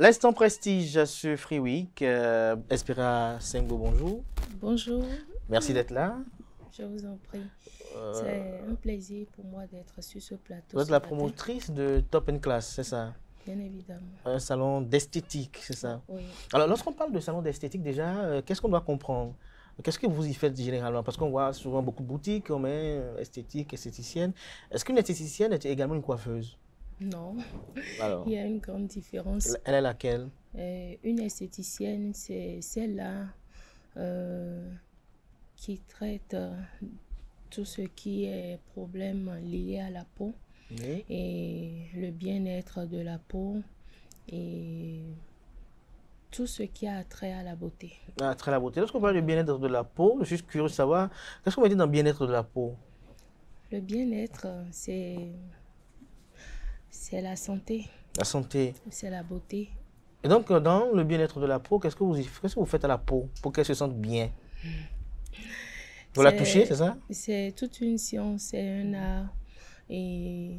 L'instant prestige sur Free Week. Espera Sengbo, bonjour. Bonjour. Merci d'être là. Je vous en prie. C'est un plaisir pour moi d'être sur ce plateau. Vous êtes la promotrice de Top Class, c'est ça? Bien évidemment. Un salon d'esthétique, c'est ça? Oui. Alors, lorsqu'on parle de salon d'esthétique, déjà, qu'est-ce qu'on doit comprendre? Qu'est-ce que vous y faites généralement? Parce qu'on voit souvent beaucoup de boutiques, on met esthétique, esthéticienne. Est-ce qu'une esthéticienne est également une coiffeuse? Non. Alors, Il y a une grande différence. elle est laquelle? Une esthéticienne, c'est celle-là qui traite tout ce qui est problème lié à la peau. Oui. Et le bien-être de la peau et tout ce qui a trait à la beauté. Ah, très la beauté. Lorsqu'on parle du bien-être de la peau, je suis curieux de savoir, qu'est-ce qu'on veut dire dans le bien-être de la peau? Le bien-être, c'est la santé, La santé. c'est la beauté. Et donc, dans le bien-être de la peau, qu'est-ce que vous faites à la peau pour qu'elle se sente bien? Vous la touchez, c'est ça? C'est toute une science, c'est un art et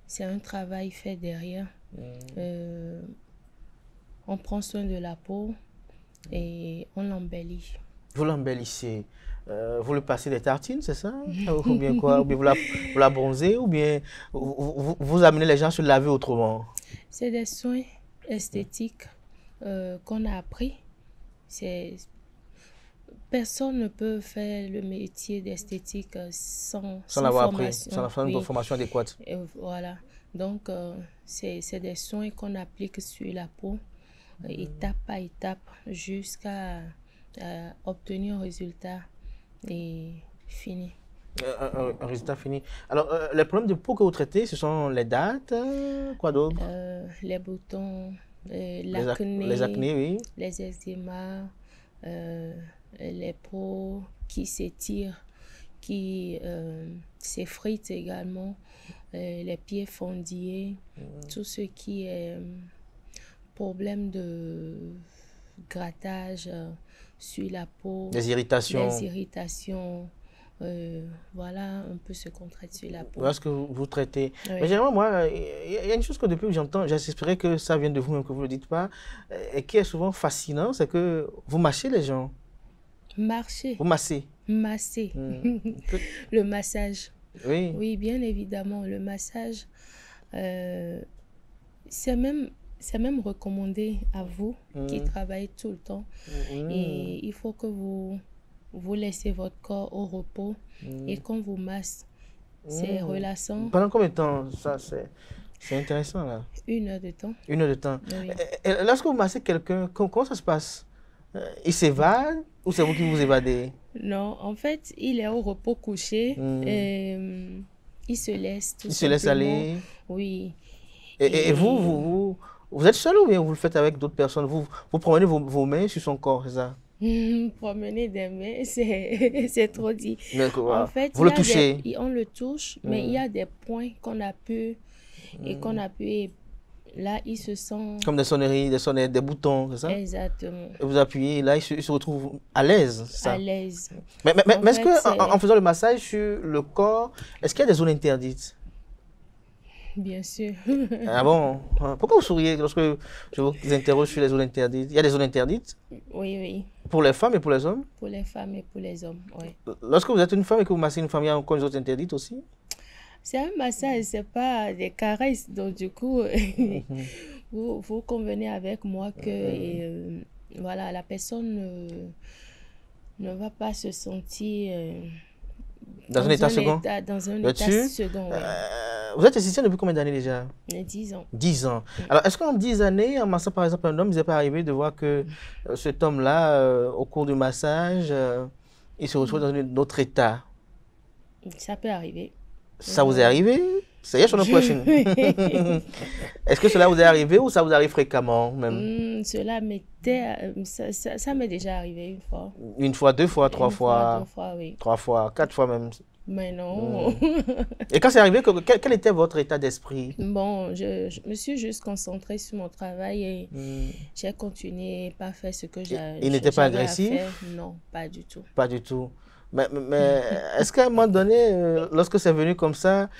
c'est un travail fait derrière. On prend soin de la peau et on l'embellit. Vous l'embellissez. Vous lui passez des tartines, c'est ça? Ou bien quoi? Ou bien vous la bronzez? Ou bien vous amenez les gens à se laver autrement? C'est des soins esthétiques qu'on a appris. Personne ne peut faire le métier d'esthétique sans l'avoir appris, formation. sans avoir une formation adéquate. Et voilà. Donc, c'est des soins qu'on applique sur la peau, étape par étape, jusqu'à obtenir un résultat et fini. Un résultat fini. Alors, les problèmes de peau que vous traitez, ce sont les dates, quoi d'autre? Les boutons, Les l'acné, acnés, oui. les eczémas, les peaux qui s'étirent, qui s'effritent également, les pieds fendillés, tout ce qui est problème de grattage sur la peau, Les irritations. les irritations. Voilà un peu ce qu'on traite sur la peau. Voilà ce que vous traitez. Oui. Mais généralement, moi, il y a une chose que depuis que j'entends, j'espérais que ça vienne de vous, même que vous ne le dites pas, et qui est souvent fascinant, c'est que vous mâchez les gens. Marcher. Vous massez. Masser. Le massage. Oui. Oui, bien évidemment, le massage, c'est même recommandé à vous qui travaillez tout le temps. Et il faut que vous laissez votre corps au repos et qu'on vous masse. C'est relaxant. Pendant combien de temps? Ça, c'est intéressant, là. 1 heure de temps. 1 heure de temps. Oui. Et lorsque vous massez quelqu'un, comment ça se passe? Il s'évade ou c'est vous qui vous évadez? Non, en fait, il est au repos couché. Il se laisse tout Il se laisse simplement. aller. Oui. Et vous êtes seul ou bien vous le faites avec d'autres personnes? Vous promenez vos mains sur son corps, c'est ça? Promener des mains, c'est trop dit. En fait, vous le touchez? on le touche, mais il y a des points qu'on a pu et qu'on a pu. Là, il se sent. Comme des sonneries, des boutons, c'est ça? Exactement. Et vous appuyez, là, il se retrouve à l'aise, c'est ça? À l'aise. Mais est-ce qu'en faisant le massage sur le corps, est-ce qu'il y a des zones interdites? Bien sûr. Ah bon? Pourquoi vous souriez lorsque je vous interroge sur les zones interdites? Il y a des zones interdites? Oui, oui. Pour les femmes et pour les hommes? Pour les femmes et pour les hommes, oui. Lorsque vous êtes une femme et que vous massez une femme, il y a encore une zone interdite aussi? C'est un massage, c'est pas des caresses. Donc, du coup, vous convenez avec moi que voilà, la personne ne va pas se sentir dans un état second? Dans un état second, oui. Vous êtes esthéticienne depuis combien d'années déjà? 10 ans. 10 ans. Alors, est-ce qu'en 10 années, en massant par exemple un homme, il n'est pas arrivé de voir que cet homme-là, au cours du massage, il se retrouve dans un autre état? Ça peut arriver. Ça vous est arrivé? C'est yes or no question. Est-ce que cela vous est arrivé ou ça vous arrive fréquemment même? Cela ça m'est déjà arrivé une fois. Une fois, 2 fois, 3 fois? 2 fois, oui. 3 fois, 4 fois même. Mais non. Et quand c'est arrivé, quel était votre état d'esprit? Bon, je me suis juste concentrée sur mon travail et j'ai continué, pas faire ce que j'avais. Il n'était pas agressif? Non, pas du tout. Pas du tout. Mais est-ce qu'à un moment donné, lorsque c'est venu comme ça,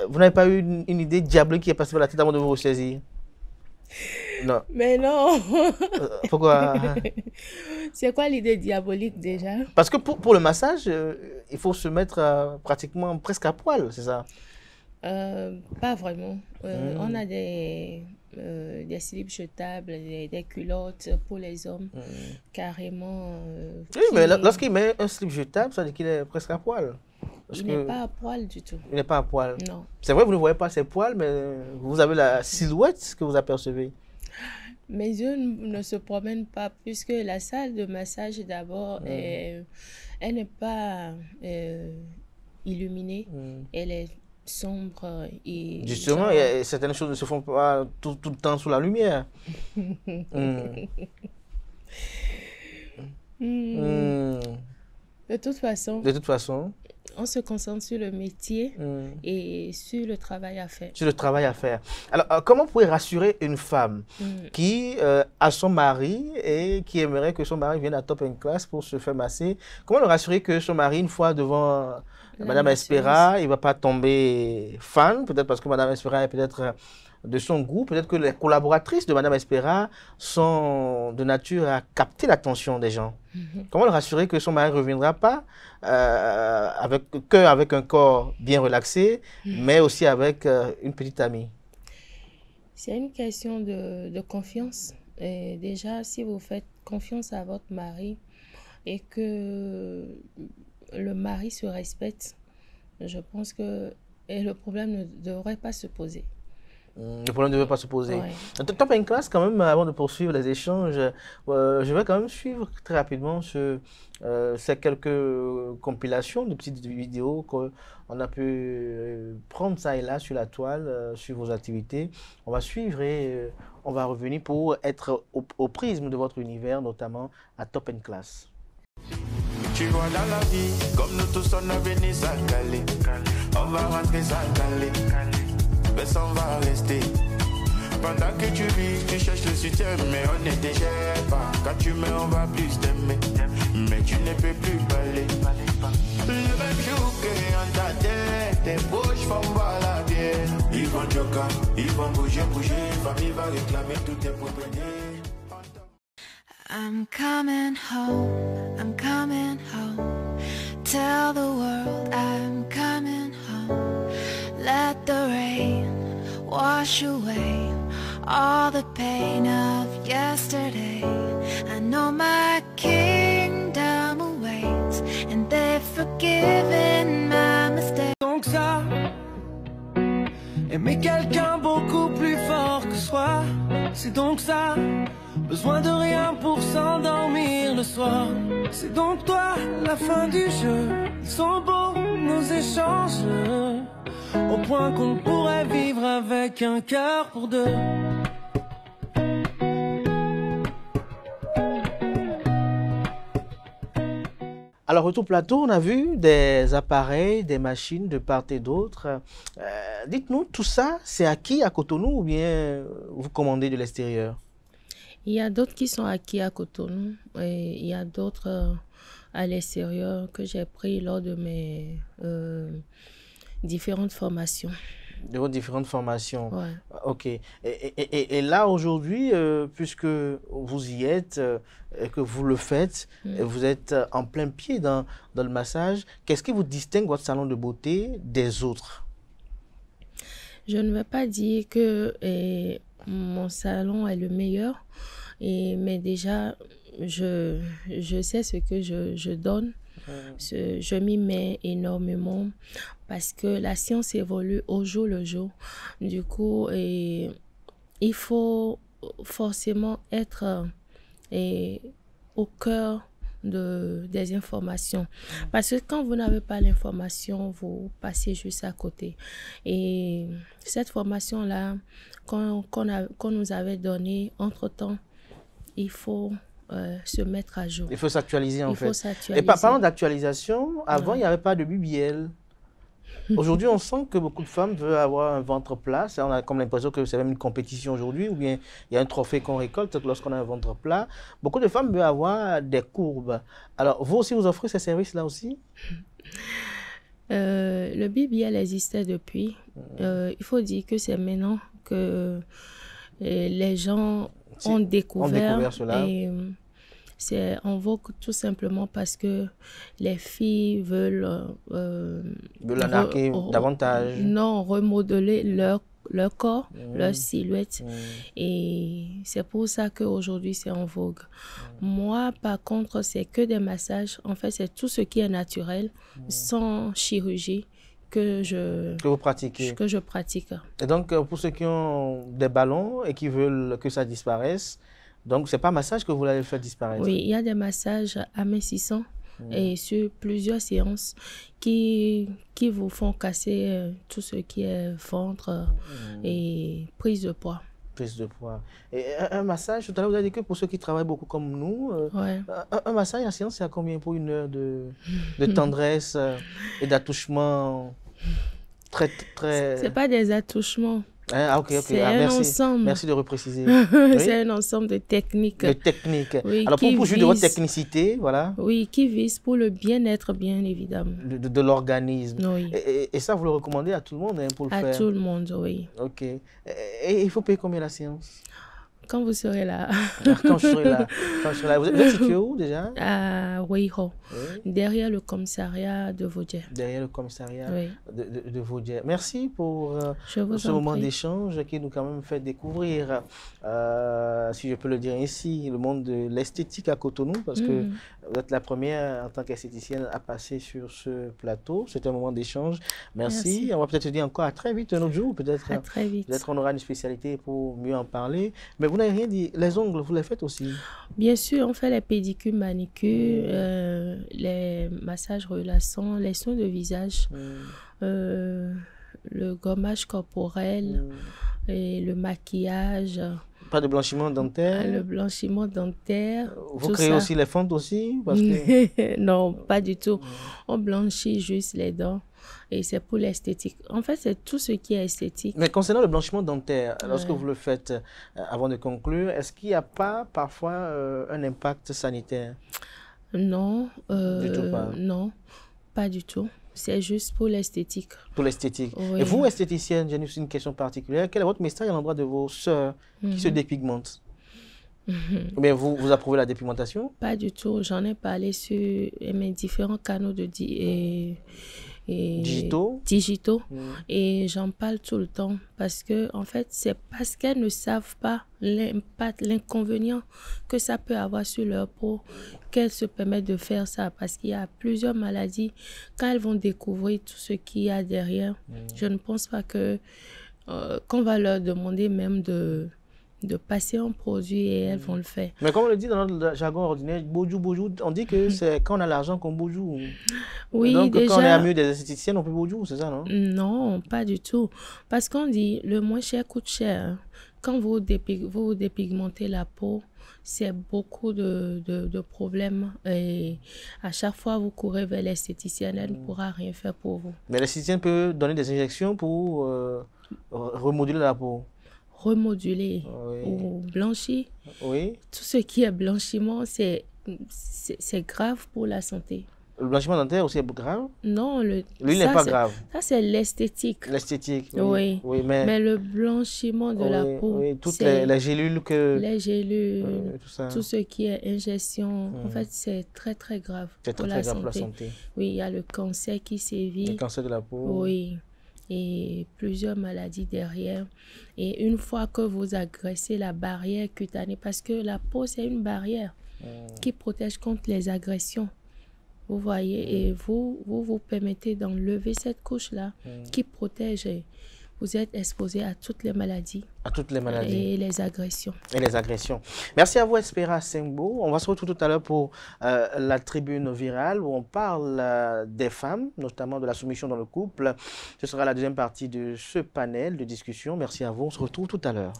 vous n'avez pas eu une idée diabolique qui est passée par la tête avant de vous ressaisir? Non. Mais non. Pourquoi? C'est quoi l'idée diabolique déjà? Parce que pour le massage, il faut se mettre pratiquement presque à poil, c'est ça? Pas vraiment. On Hmm. a des slips jetables, des culottes pour les hommes, carrément, Oui, mais qui... lorsqu'il met un slip jetable, ça veut dire qu'il est presque à poil. Parce Il n'est que pas à poil du tout. il n'est pas à poil. Non. C'est vrai, vous ne voyez pas ses poils, mais vous avez la silhouette que vous apercevez. Mes yeux ne se promènent pas puisque la salle de massage d'abord, elle n'est pas illuminée. Hmm. Elle est sombre et Justement, genre... certaines choses ne se font pas tout le temps sous la lumière. Hmm. Hmm. Hmm. De toute façon, De toute façon, on se concentre sur le métier hmm, et sur le travail à faire. c'est le travail à faire. Alors, comment vous pouvez rassurer une femme qui a son mari et qui aimerait que son mari vienne à Top Class pour se faire masser? Comment le rassurer que son mari, une fois devant La Madame masseuse. Espera, il ne va pas tomber fan, peut-être parce que Madame Espera est peut-être de son goût, peut-être que les collaboratrices de Madame Espera sont de nature à capter l'attention des gens. Comment le rassurer que son mari ne reviendra pas avec un corps bien relaxé, mais aussi avec une petite amie? C'est une question de confiance. Et déjà, si vous faites confiance à votre mari et que le mari se respecte, je pense que le problème ne devrait pas se poser. Le problème ne devait pas se poser. Ouais. Top Class, quand même, avant de poursuivre les échanges, je vais quand même suivre très rapidement ces quelques compilations de petites vidéos qu'on a pu prendre ça et là sur la toile, sur vos activités. On va suivre et on va revenir pour être au prisme de votre univers, notamment à Top Class. Tu vois dans la vie, comme nous tous on a venu s'installer. On va rentrer s'installer, mais ça on va rester. Pendant que tu vis, tu cherches le soutien, mais on ne te gère pas. Quand tu mets, on va plus t'aimer, mais tu ne peux plus parler. Le même jour qu'on t'a tête, tes bouches font boire la bière. Ils vont joker, ils vont bouger, famille va réclamer toutes tes propriétés. I'm coming home, tell the world I'm coming home. Let the rain wash away all the pain of yesterday. I know my kingdom awaits, and they've forgiven my mistakes. Donc ça, aimer quelqu'un beaucoup plus fort que soi, c'est donc ça. Besoin de rien pour s'endormir le soir. C'est donc toi, la fin du jeu. Ils sont beaux, nos échanges, au point qu'on pourrait vivre avec un cœur pour deux. Alors, retour plateau, on a vu des appareils, des machines de part et d'autre. Dites-nous, tout ça, c'est acquis à Cotonou ou bien vous commandez de l'extérieur? Il y a d'autres qui sont acquis à Cotonou et il y a d'autres à l'extérieur que j'ai pris lors de mes différentes formations. De vos différentes formations. Ouais. Ok. Et là, aujourd'hui, puisque vous y êtes et que vous le faites, et vous êtes en plein pied dans le massage, qu'est-ce qui vous distingue votre salon de beauté des autres? Je ne vais pas dire que mon salon est le meilleur, mais déjà, je sais ce que je donne. Je m'y mets énormément parce que la science évolue au jour le jour. Du coup, il faut forcément être au cœur des informations. Parce que quand vous n'avez pas l'information, vous passez juste à côté. Et cette formation-là, qu'on nous avait donnée, entre-temps, il faut se mettre à jour. Il faut s'actualiser en fait. Il faut s'actualiser. Et parlant d'actualisation, avant, il n'y avait pas de BBL. Aujourd'hui, on sent que beaucoup de femmes veulent avoir un ventre plat. On a comme l'impression que c'est même une compétition aujourd'hui, ou bien il y a un trophée qu'on récolte lorsqu'on a un ventre plat. Beaucoup de femmes veulent avoir des courbes. Alors, vous aussi, vous offrez ces services-là aussi? Le BBL existait depuis. Il faut dire que c'est maintenant que les gens ont découvert cela. Et c'est en vogue tout simplement parce que les filles veulent l'arnaquer davantage. Non, remodeler leur corps, leur silhouette. Et c'est pour ça qu'aujourd'hui, c'est en vogue. Moi, par contre, c'est que des massages. En fait, c'est tout ce qui est naturel, sans chirurgie, que vous pratiquez. Que je pratique. Et donc, pour ceux qui ont des ballons et qui veulent que ça disparaisse, donc, ce n'est pas un massage que vous allez faire disparaître? Oui, il y a des massages amincissants et sur plusieurs séances qui vous font casser tout ce qui est ventre et prise de poids. Prise de poids. Et un massage, tout à l'heure, vous avez dit que pour ceux qui travaillent beaucoup comme nous, ouais. un massage, la séance, c'est à combien pour une heure de tendresse et d'attouchement très... C'est pas des attouchements. Ah, ok. C'est un ensemble. Merci de repréciser. C'est un ensemble de techniques. De techniques. Oui, alors, pour jouer de votre technicité, voilà. Oui, qui vise pour le bien-être, bien évidemment. De l'organisme. Oui. Et ça, vous le recommandez à tout le monde pour le faire? À tout le monde, oui. Ok. Et il faut payer combien la séance? Quand vous serez là. Quand je serai là. Vous êtes situé où déjà? À Weiho, derrière le commissariat de Vaudier. Derrière le commissariat oui. de Vaudier. Merci pour ce moment d'échange qui nous quand même fait découvrir, si je peux le dire ainsi, le monde de l'esthétique à Cotonou, parce que vous êtes la première en tant qu'esthéticienne à passer sur ce plateau. C'était un moment d'échange. Merci. On va peut-être se dire encore à très vite un autre jour. Peut-être on aura une spécialité pour mieux en parler. Mais vous n'avez rien dit. Les ongles, vous les faites aussi? Bien sûr, on fait les pédicures, manicures, les massages relaxants, les soins de visage, le gommage corporel et le maquillage. Pas de blanchiment dentaire? Le blanchiment dentaire. Vous créez aussi les fentes aussi? Parce que... Non, pas du tout. On blanchit juste les dents. Et c'est pour l'esthétique. En fait, c'est tout ce qui est esthétique. Mais concernant le blanchiment dentaire, lorsque vous le faites, avant de conclure, est-ce qu'il n'y a pas parfois un impact sanitaire? Non. Du tout pas? Non, pas du tout. C'est juste pour l'esthétique. Pour l'esthétique. Oui. Et vous, esthéticienne, j'ai une question particulière. Quel est votre message à l'endroit de vos sœurs qui se dépigmentent? Mais vous approuvez la dépigmentation? Pas du tout. J'en ai parlé sur mes différents canaux de digitaux et j'en parle tout le temps parce que en fait c'est parce qu'elles ne savent pas l'impact, l'inconvénient que ça peut avoir sur leur peau qu'elles se permettent de faire ça, parce qu'il y a plusieurs maladies. Quand elles vont découvrir tout ce qu'il y a derrière, je ne pense pas que qu'on va leur demander même de passer un produit et elles vont le faire. Mais comme on le dit dans notre jargon ordinaire, boujou, on dit que c'est quand on a l'argent qu'on boujou. Oui, donc, déjà, quand on est ami des esthéticiennes, on peut boujou, c'est ça, non? Non, pas du tout. Parce qu'on dit le moins cher coûte cher. Quand vous dépigmentez la peau, c'est beaucoup de problèmes. Et à chaque fois, vous courez vers l'esthéticienne, elle ne pourra rien faire pour vous. Mais l'esthéticienne peut donner des injections pour remodeler la peau? Remoduler ou blanchir. Oui. Tout ce qui est blanchiment, c'est grave pour la santé. Le blanchiment dentaire aussi est grave? Non, lui n'est pas grave. Ça, c'est l'esthétique. L'esthétique, oui. Mais le blanchiment de la peau, toutes les gélules que... Les gélules, tout ce qui est ingestion, en fait, c'est très, très grave pour la santé. Oui, il y a le cancer qui sévit. Le cancer de la peau. Oui. Et plusieurs maladies derrière. Et une fois que vous agressez la barrière cutanée, parce que la peau, c'est une barrière qui protège contre les agressions. Vous voyez, et vous permettez d'enlever cette couche-là qui protège. Vous êtes exposé à toutes les maladies. À toutes les maladies. Et les agressions. Et les agressions. Merci à vous, Espera Sengbo. On va se retrouver tout à l'heure pour la tribune virale où on parle des femmes, notamment de la soumission dans le couple. Ce sera la deuxième partie de ce panel de discussion. Merci à vous. On se retrouve tout à l'heure.